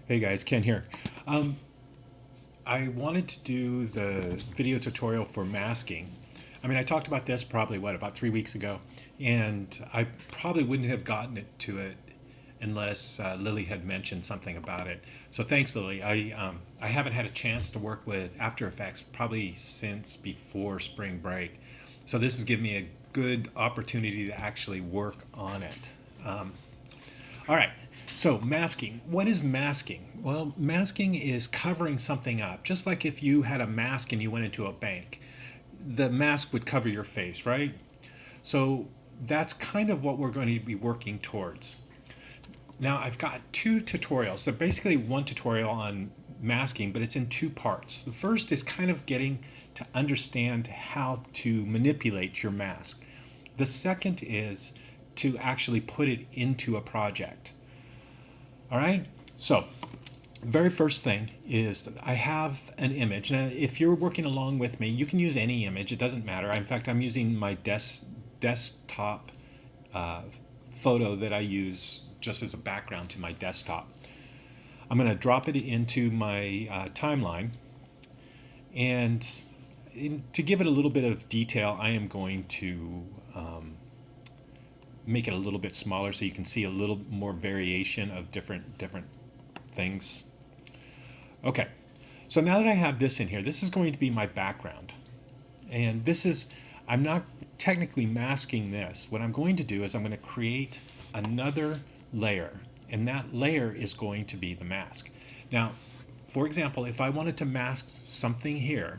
Hey guys, Ken here. Um, I wanted to do the video tutorial for masking. I mean, I talked about this probably, about 3 weeks ago, and I probably wouldn't have gotten it to it unless Lily had mentioned something about it. So thanks, Lily. I haven't had a chance to work with After Effects probably since before spring break. So this has given me a good opportunity to actually work on it. Um, all right. So masking. What is masking? Well, masking is covering something up. Just like if you had a mask and you went into a bank, the mask would cover your face, right? So that's kind of what we're going to be working towards. Now I've got two tutorials. They're basically one tutorial on masking, but it's in two parts. The first is kind of getting to understand how to manipulate your mask. The second is to actually put it into a project. All right, so very first thing is that I have an image. Now, if you're working along with me, you can use any image. It doesn't matter. In fact, I'm using my desktop uh, photo that I use just as a background to my desktop. I'm going to drop it into my timeline, and to give it a little bit of detail, I am going to make it a little bit smaller so you can see a little more variation of different things. Okay, so now that I have this in here, this is going to be my background. And I'm not technically masking this. What I'm going to do is I'm going to create another layer, and that layer is going to be the mask. Now, for example, if I wanted to mask something here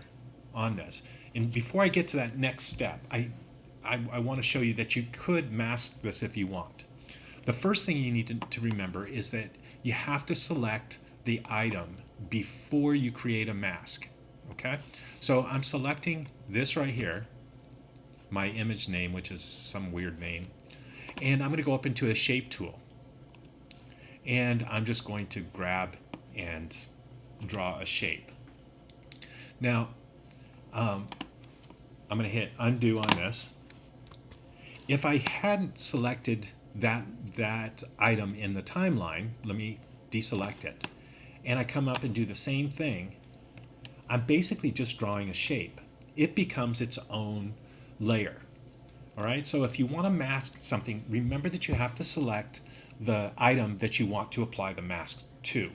on this, and before I get to that next step, I want to show you that you could mask this if you want. The first thing you need to remember is that you have to select the item before you create a mask. Okay, so I'm selecting this right here, my image name, which is some weird name, and I'm going to go up into a shape tool, and I'm just going to grab and draw a shape. Now I'm going to hit undo on this. If I hadn't selected that item in the timeline, let me deselect it, and I come up and do the same thing, I'm basically just drawing a shape. It becomes its own layer. All right, so if you want to mask something, remember that you have to select the item that you want to apply the mask to.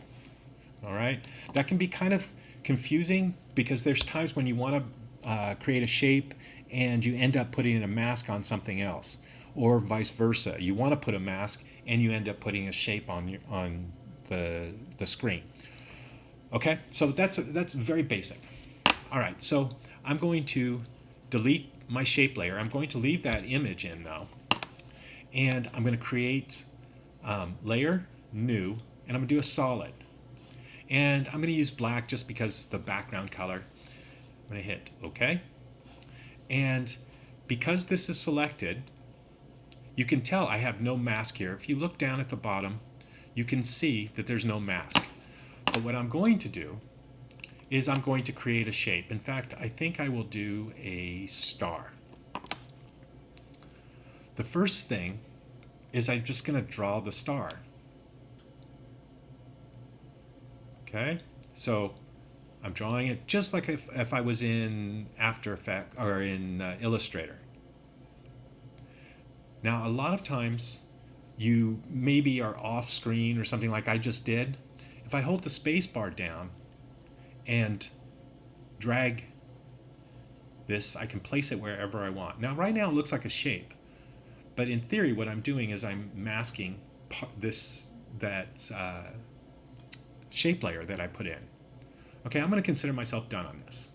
All right, that can be kind of confusing because there's times when you want to create a shape and you end up putting a mask on something else, or vice versa. You want to put a mask and you end up putting a shape on the screen. Okay, so that's very basic. All right, so I'm going to delete my shape layer. I'm going to leave that image in though, and I'm going to create layer, new, and I'm going to do a solid. And I'm going to use black just because it's the background color. I'm going to hit OK. And because this is selected, you can tell I have no mask here. If you look down at the bottom, you can see that there's no mask. But what I'm going to do is I'm going to create a shape. In fact, I think I will do a star. The first thing is I'm just going to draw the star. Okay, so I'm drawing it just like if I was in After Effects or in Illustrator. Now, a lot of times you maybe are off screen or something like I just did. If I hold the space bar down and drag this, I can place it wherever I want. Now, right now it looks like a shape, but in theory, what I'm doing is I'm masking that shape layer that I put in. Okay, I'm going to consider myself done on this.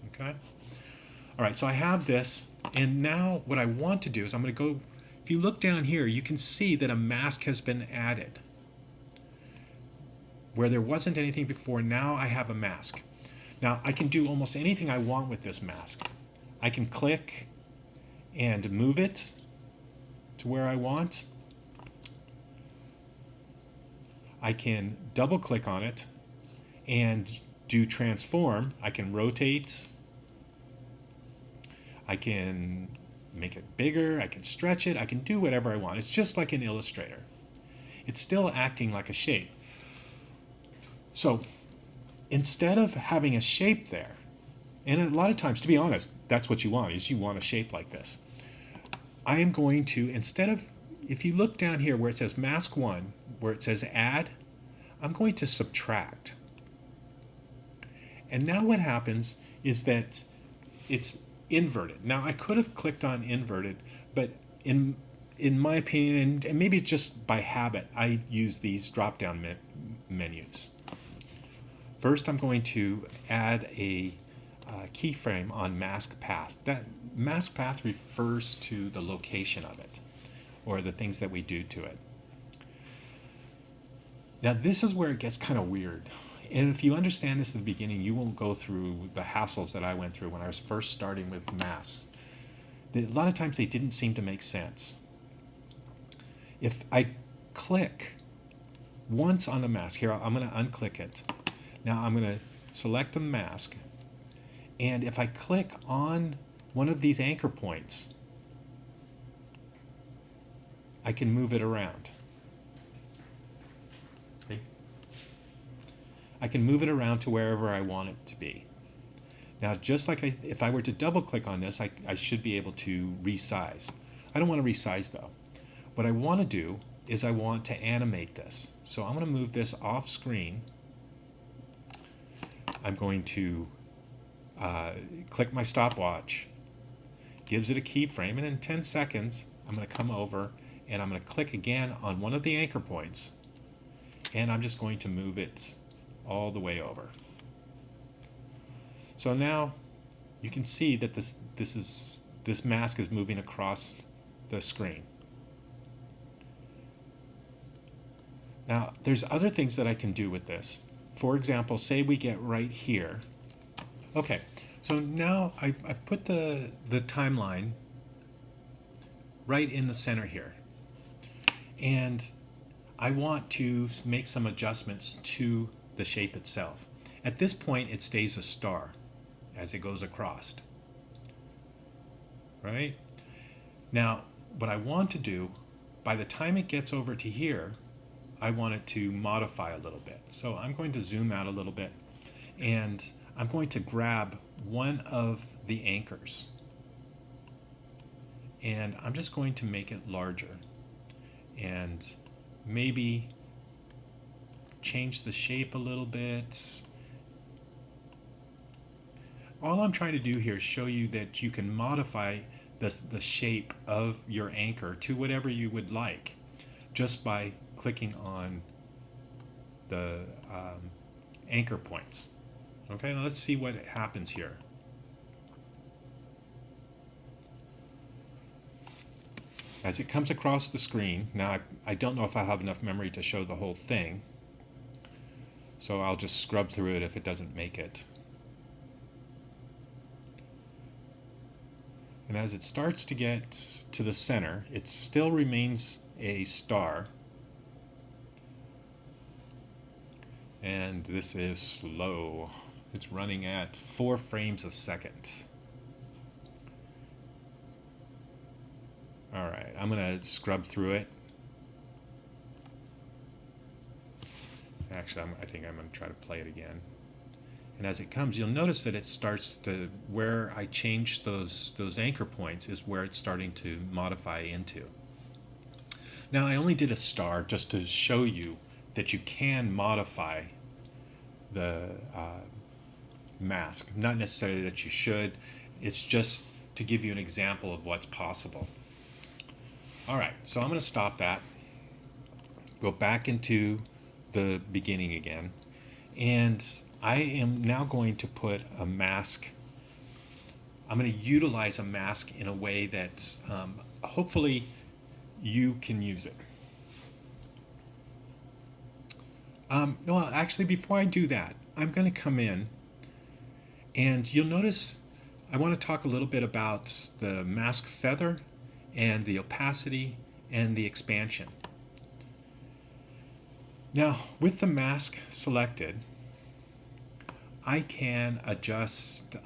Okay. All right, so I have this, and now what I want to do is I'm going to go, if you look down here, you can see that a mask has been added. Where there wasn't anything before, now I have a mask. Now I can do almost anything I want with this mask. I can click and move it to where I want. I can double click on it and do transform. I can rotate. I can make it bigger. I can stretch it. I can do whatever I want. It's just like in Illustrator. It's still acting like a shape. So instead of having a shape there, and a lot of times, to be honest, that's what you want, is you want a shape like this. I am going to, instead of, if you look down here where it says mask 1, where it says add, I'm going to subtract. And now what happens is that it's inverted. Now I could have clicked on inverted, but in my opinion, and maybe just by habit, I use these drop-down menus. First, I'm going to add a keyframe on mask path. That mask path refers to the location of it, or the things that we do to it. Now this is where it gets kind of weird. And if you understand this at the beginning, you won't go through the hassles that I went through when I was first starting with masks. A lot of times they didn't seem to make sense. If I click once on the mask, here I'm going to unclick it. Now I'm going to select a mask, and if I click on one of these anchor points, I can move it around. Okay. I can move it around to wherever I want it to be. Now, just like if I were to double click on this, I should be able to resize. I don't want to resize though. What I want to do is I want to animate this. So I'm going to move this off screen. I'm going to click my stopwatch, gives it a keyframe, and in 10 seconds I'm going to come over and I'm going to click again on one of the anchor points, and I'm just going to move it all the way over. So now you can see that this mask is moving across the screen. Now there's other things that I can do with this. For example, say we get right here. Okay, so now I've put the timeline right in the center here. And I want to make some adjustments to the shape itself. At this point, it stays a star as it goes across. Right? Now, what I want to do, by the time it gets over to here, I want it to modify a little bit. So I'm going to zoom out a little bit, and I'm going to grab one of the anchors, and I'm just going to make it larger and maybe change the shape a little bit. All I'm trying to do here is show you that you can modify the shape of your anchor to whatever you would like just by clicking on the anchor points. Okay, now let's see what happens here. As it comes across the screen, now I don't know if I have enough memory to show the whole thing, so I'll just scrub through it if it doesn't make it. And as it starts to get to the center, it still remains a star. And this is slow. It's running at 4 frames a second. All right, I'm gonna scrub through it. Actually, I think I'm gonna try to play it again. And as it comes, you'll notice that it starts to, where I changed those anchor points is where it's starting to modify into. Now, I only did a star just to show you that you can modify the mask. Not necessarily that you should, it's just to give you an example of what's possible. All right, so I'm going to stop that, go back into the beginning again, and I am now going to put a mask. I'm going to utilize a mask in a way that hopefully you can use it. No, actually, before I do that, I'm going to come in, and you'll notice I want to talk a little bit about the mask feather and the opacity and the expansion. Now, with the mask selected, I can adjust,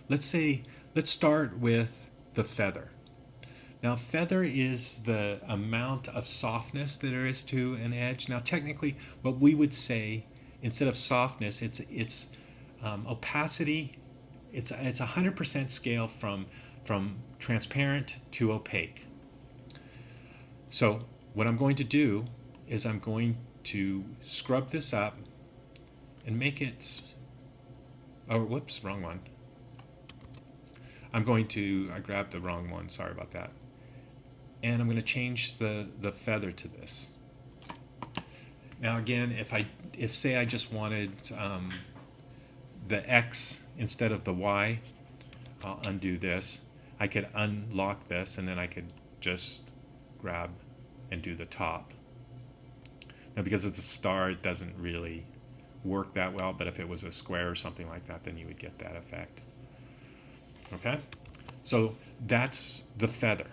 let's start with the feather. Now, feather is the amount of softness that there is to an edge. Now, technically, what we would say instead of softness, it's opacity. It's 100% scale from transparent to opaque. So what I'm going to do is I'm going to scrub this up and make it. Oh, whoops, wrong one. I grabbed the wrong one. Sorry about that. And I'm going to change the feather to this. Now again, if say I just wanted the X instead of the Y, I'll undo this. I could unlock this, and then I could just grab and do the top. Now because it's a star, it doesn't really work that well, but if it was a square or something like that, then you would get that effect. Okay, so that's the feather.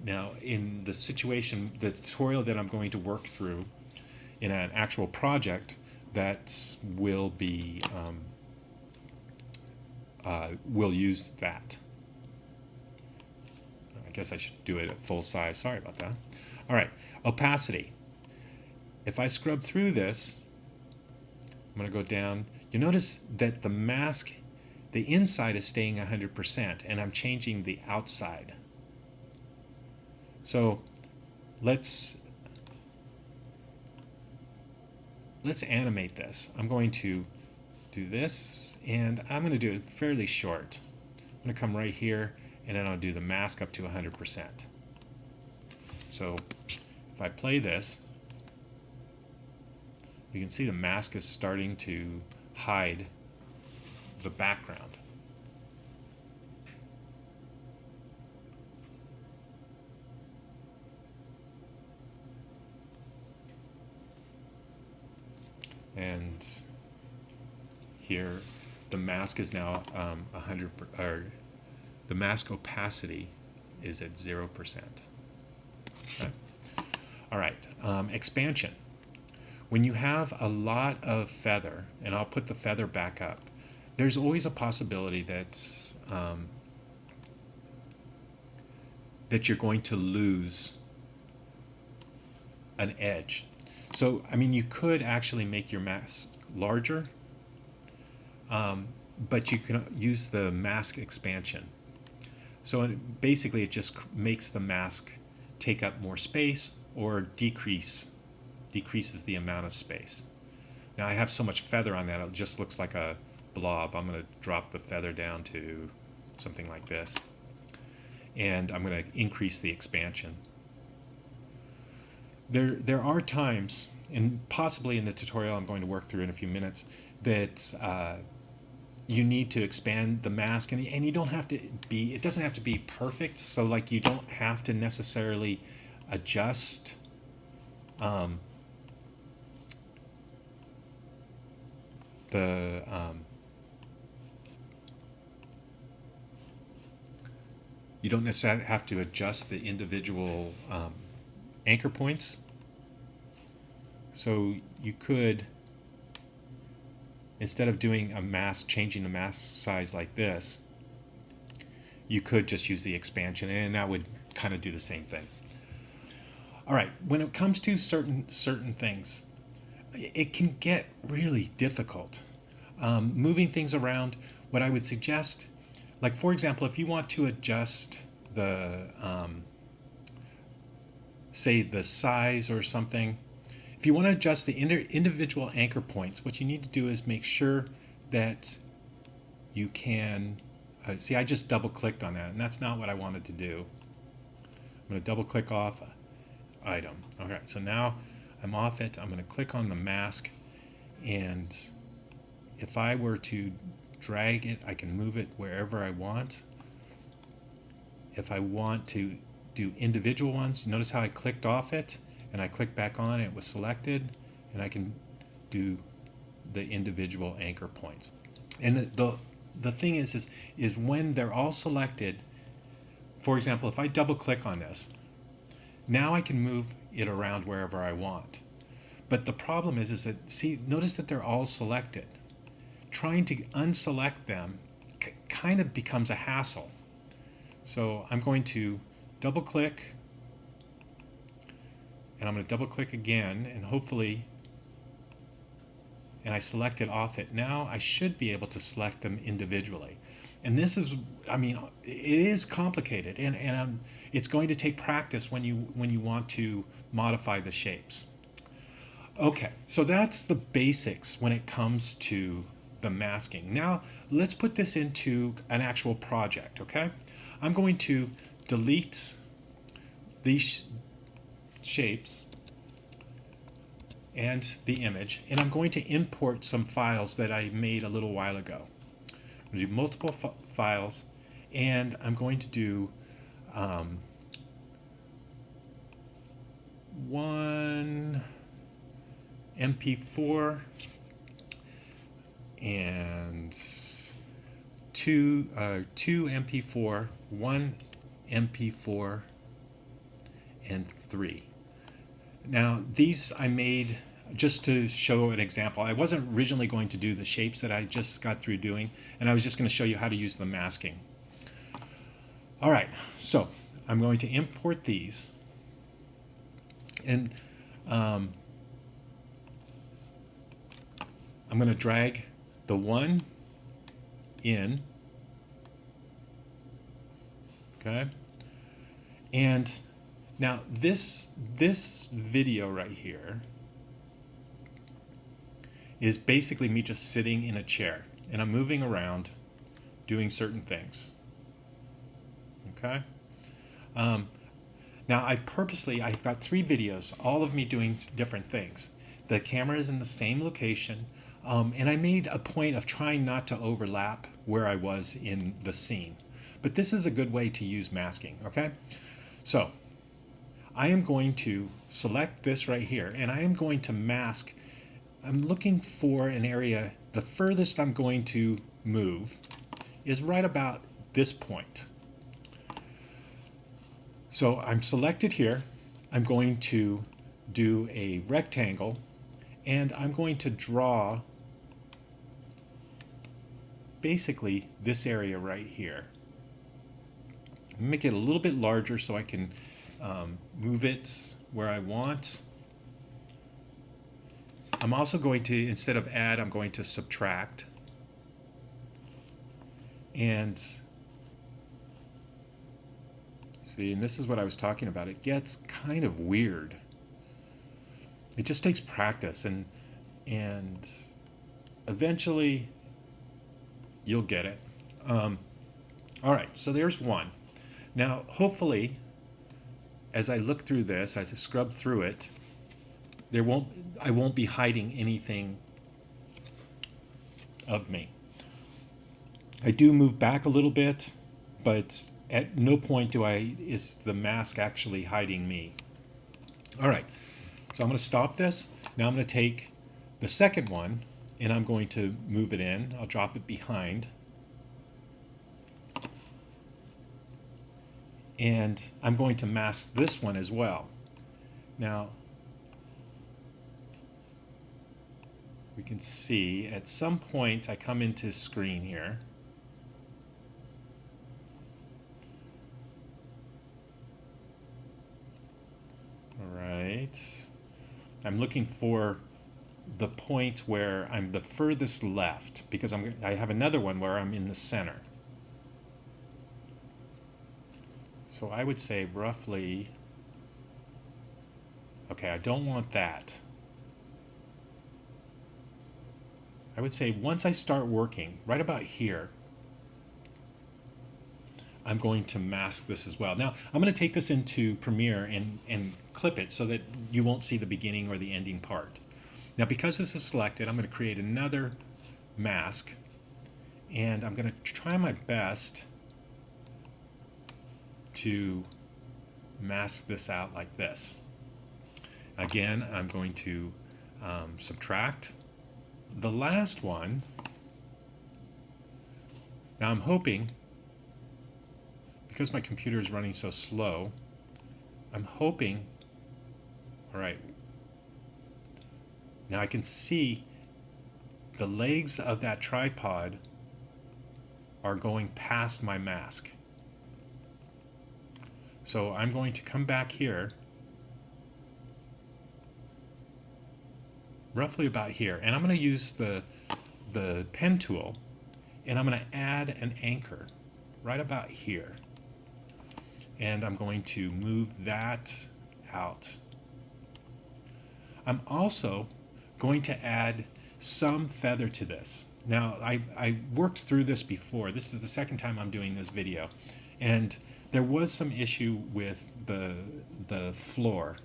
Now, in the situation, the tutorial that I'm going to work through in an actual project, that will be, we'll use that. I guess I should do it at full size. Sorry about that. All right, opacity. If I scrub through this, I'm going to go down. You notice that the mask, the inside is staying 100%, and I'm changing the outside. So let's animate this. I'm going to do this, and I'm going to do it fairly short. I'm going to come right here, and then I'll do the mask up to 100%. So if I play this, you can see the mask is starting to hide the background. And here the mask is now 100, or the mask opacity is at 0%. Okay. All right, expansion. When you have a lot of feather, and I'll put the feather back up, there's always a possibility that that you're going to lose an edge. So, I mean, you could actually make your mask larger, but you can use the mask expansion. So basically it just makes the mask take up more space or decreases the amount of space. Now I have so much feather on that, it just looks like a blob. I'm going to drop the feather down to something like this, and I'm going to increase the expansion. There are times, and possibly in the tutorial I'm going to work through in a few minutes, that you need to expand the mask, and you don't have to be, it doesn't have to be perfect, so like you don't have to necessarily adjust you don't necessarily have to adjust the individual anchor points. So you could, instead of doing a mask, changing the mask size like this, you could just use the expansion, and that would kind of do the same thing. All right, when it comes to certain things, it can get really difficult. Moving things around, what I would suggest, like for example, if you want to adjust the, say the size or something, if you want to adjust the individual anchor points, what you need to do is make sure that you can, see, I just double clicked on that, and that's not what I wanted to do. I'm going to double click off item. Okay, so now I'm off it. I'm going to click on the mask, and if I were to drag it, I can move it wherever I want. If I want to do individual ones, notice how I clicked off it and I clicked back on it, was selected, and I can do the individual anchor points. And the thing is when they're all selected, for example, if I double click on this, now I can move it around wherever I want. But the problem is that, see, notice that they're all selected. Trying to unselect them kind of becomes a hassle. So I'm going to double click, and I'm going to double click again, and hopefully, and I selected off it. Now I should be able to select them individually. And this is, I mean, it is complicated, and it's going to take practice when you want to modify the shapes. Okay, so that's the basics when it comes to the masking. Now let's put this into an actual project, okay? I'm going to delete these shapes and the image, and I'm going to import some files that I made a little while ago. I'm going to do multiple files, and I'm going to do one MP4 and two MP4, one MP4, and 3. Now these I made just to show an example. I wasn't originally going to do the shapes that I just got through doing, and I was just going to show you how to use the masking. All right, so I'm going to import these, and I'm going to drag the one in, okay, and now this video right here is basically me just sitting in a chair, and I'm moving around doing certain things, okay. Now I've got 3 videos, all of me doing different things. The camera is in the same location, and I made a point of trying not to overlap where I was in the scene. But this is a good way to use masking, okay? So I am going to select this right here, and I am going to mask. I'm looking for an area, the furthest I'm going to move is right about this point. So I'm selected here. I'm going to do a rectangle, and I'm going to draw basically this area right here. Make it a little bit larger so I can move it where I want. I'm also going to, instead of add, I'm going to subtract. And see, and this is what I was talking about. It gets kind of weird. It just takes practice, and eventually you'll get it. All right, so there's one. Now, hopefully, as I look through this, as I scrub through it, I won't be hiding anything of me. I do move back a little bit, but at no point is the mask actually hiding me. All right, so I'm going to stop this. Now I'm going to take the second one, and I'm going to move it in. I'll drop it behind. And I'm going to mask this one as well. Now, we can see at some point I come into screen here. All right. I'm looking for the point where I'm the furthest left, because I have another one where I'm in the center. So I would say roughly, okay, I don't want that. I would say once I start working, right about here, I'm going to mask this as well. Now, I'm going to take this into Premiere and clip it so that you won't see the beginning or the ending part. Now, because this is selected, I'm going to create another mask, and I'm going to try my best to mask this out like this. Again, I'm going to subtract the last one. Now I'm hoping, because my computer is running so slow, I'm hoping, all right, now I can see the legs of that tripod are going past my mask. So I'm going to come back here, roughly about here, and I'm going to use the pen tool, and I'm going to add an anchor right about here. And I'm going to move that out. I'm also going to add some feather to this. Now, I worked through this before. This is the second time I'm doing this video. And there was some issue with the floor.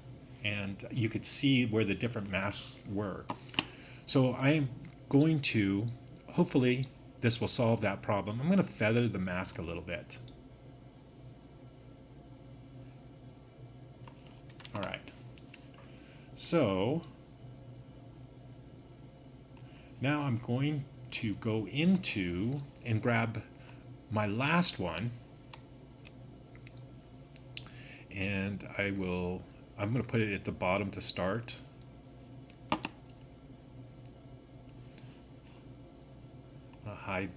And you could see where the different masks were. So I'm going to, hopefully this will solve that problem. I'm going to feather the mask a little bit. All right. So now I'm going to go into and grab my last one, and I'm going to put it at the bottom to start. I'll hide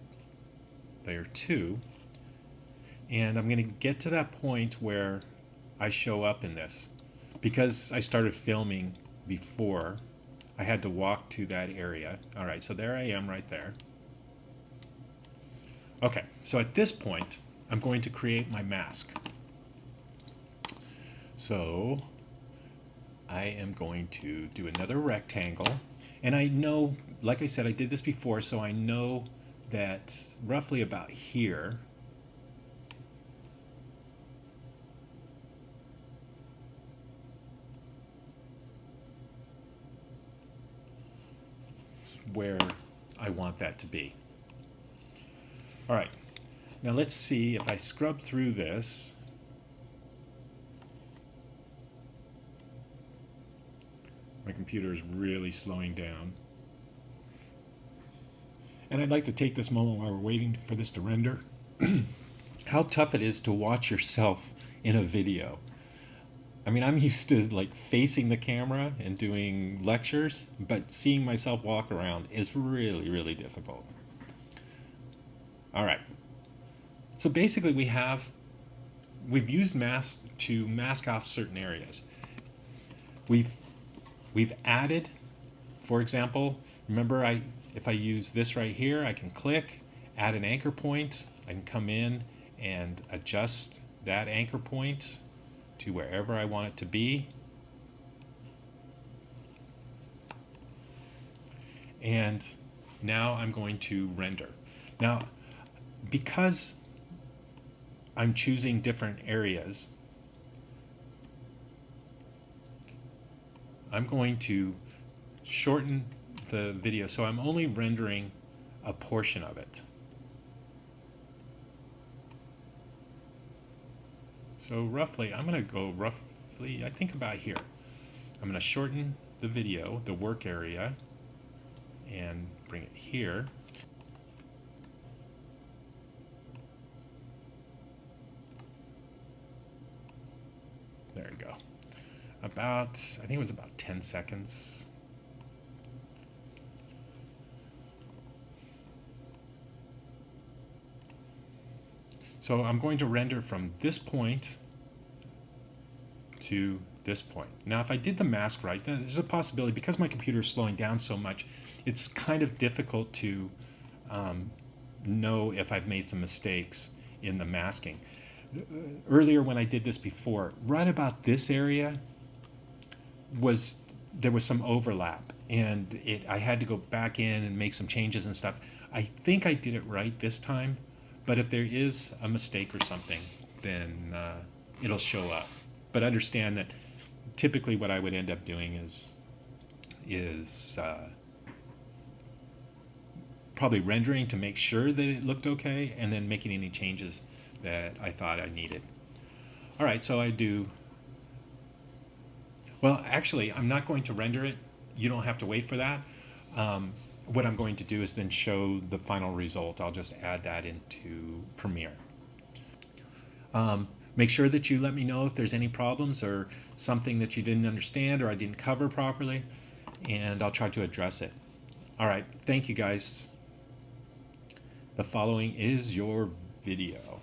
layer 2, and I'm going to get to that point where I show up in this. Because I started filming before, I had to walk to that area. All right, so there I am right there. Okay, so at this point, I'm going to create my mask. So I am going to do another rectangle. And I know, like I said, I did this before, so I know that roughly about here, where I want that to be. All right, now let's see if I scrub through this. My computer is really slowing down. And I'd like to take this moment while we're waiting for this to render. How tough it is to watch yourself in a video. I mean, I'm used to like facing the camera and doing lectures, but seeing myself walk around is really, really difficult. All right. So basically we've used masks to mask off certain areas. We've added, for example, remember if I use this right here, I can click, add an anchor point, I can come in and adjust that anchor point to wherever I want it to be. And now I'm going to render. Now, because I'm choosing different areas, I'm going to shorten the video, so I'm only rendering a portion of it. So roughly, I'm going to go roughly, I think about here. I'm going to shorten the video, the work area, and bring it here. There we go. I think it was about 10 seconds. So I'm going to render from this point to this point. Now, if I did the mask right, then there's a possibility, because my computer is slowing down so much, it's kind of difficult to know if I've made some mistakes in the masking. Earlier when I did this before, right about this area, there was some overlap, and I had to go back in and make some changes and stuff. I think I did it right this time, but if there is a mistake or something, then it'll show up. But understand that typically what I would end up doing is probably rendering to make sure that it looked okay, and then making any changes that I thought I needed. All right, so I do. Well, actually, I'm not going to render it. You don't have to wait for that. What I'm going to do is then show the final result. I'll just add that into Premiere. Make sure that you let me know if there's any problems or something that you didn't understand or I didn't cover properly, and I'll try to address it. All right, thank you guys. The following is your video.